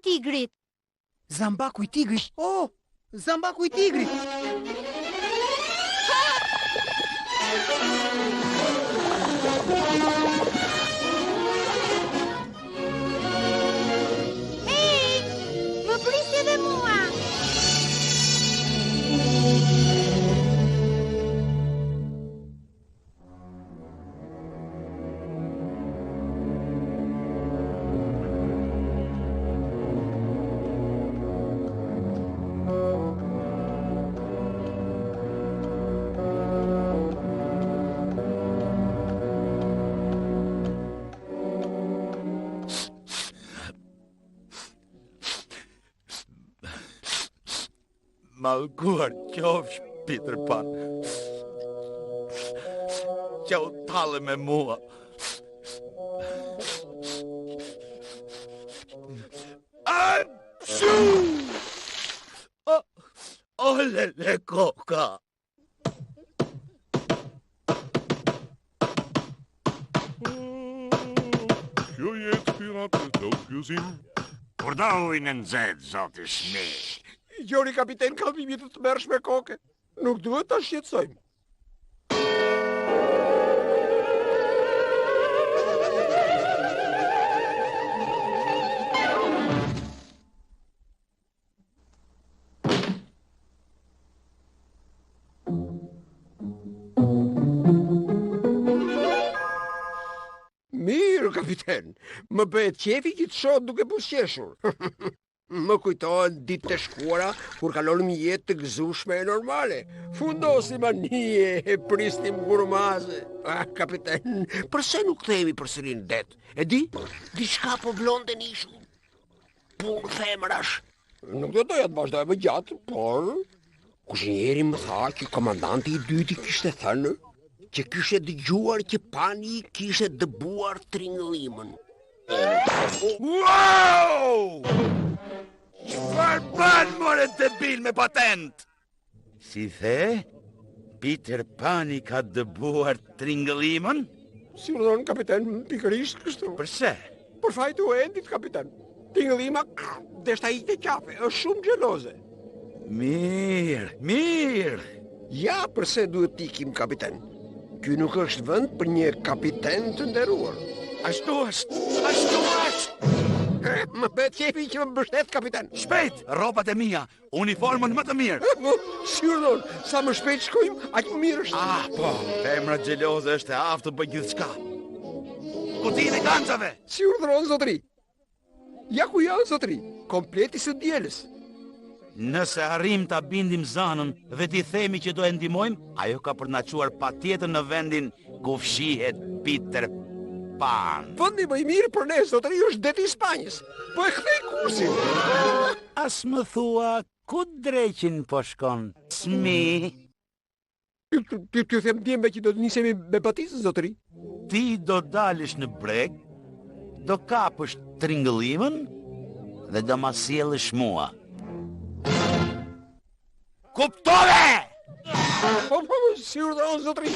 i tigrit. Zambaku i tigrit? Oh, zambaku i tigrit! Hej, më prisni dhe mua! Malkuar qofsh, Peter Pan. Që u talë me mua. Atshu! Olele koka! Kjo jetë piratët do gjuzim. Kur do ujnë në zedë, zotë shme. Gjori kapiten ka vimit të mërshme koke. Nuk duhet të shqetësojmë. Mirë, kapiten. Më bëhet qefi që të shoh duke busqeshur. Më kujtohen ditë të shkuara kur kalonëm jetë të gëzueshme e normale. Fundosim anije e prisnim gurmaze. Kapiten, përse nuk themi përsëri në det? E di? Diçka po blonde nishu. Pur femrash. Nuk do doja të vazhdoj më gjatë, por kuzhinjeri më tha që komandanti i dyti kishte thënë që kishte dëgjuar që pani kishte dëbuar tringëllimën. Wow! Çfarë bën more debil me patent? Si the? Peter Pani ka dëbuar tringëllimën? Si urdhon kapiten, pikërisht kështu. Përse? Për fajtu e endit, kapiten. Tringëllima deshta i të qafe, është shumë gjeloze. Mirë. Ja, përse duhet t'ikim, kapiten. Ky nuk është vend për një kapiten të nderuar. Ashtu është. Më bëhet qefi që më mbështet, kapiten. Shpejt, rrobat e mia, uniformën më të mirë. Si urdhon, sa më shpejt shkojmë, aq më mirë është. Po, femra xheloze është e aftë të bëj gjithçka. Kutinë e gancave. Si urdhëron, zotëri? Ja ku janë, zotëri, kompleti së dielës. Nëse arrim ta bindim zanën dhe t'i themi që do e ndihmojmë, ajo ka për na çuar patjetër në vendin ku fshihet Peter Pan. Vendi më i mirë për ne, zotëri, është deti i Spanjës. Po e kthej kursin. As më thua ku dreqin po shkon? Smi. Ty them djembe që do të nisemi me batizën, zotëri. Ti do dalësh në breg, do kapësh tringëllimën dhe do ma sjellësh mua. Kuptove! Po, si urdhëron, zotëri.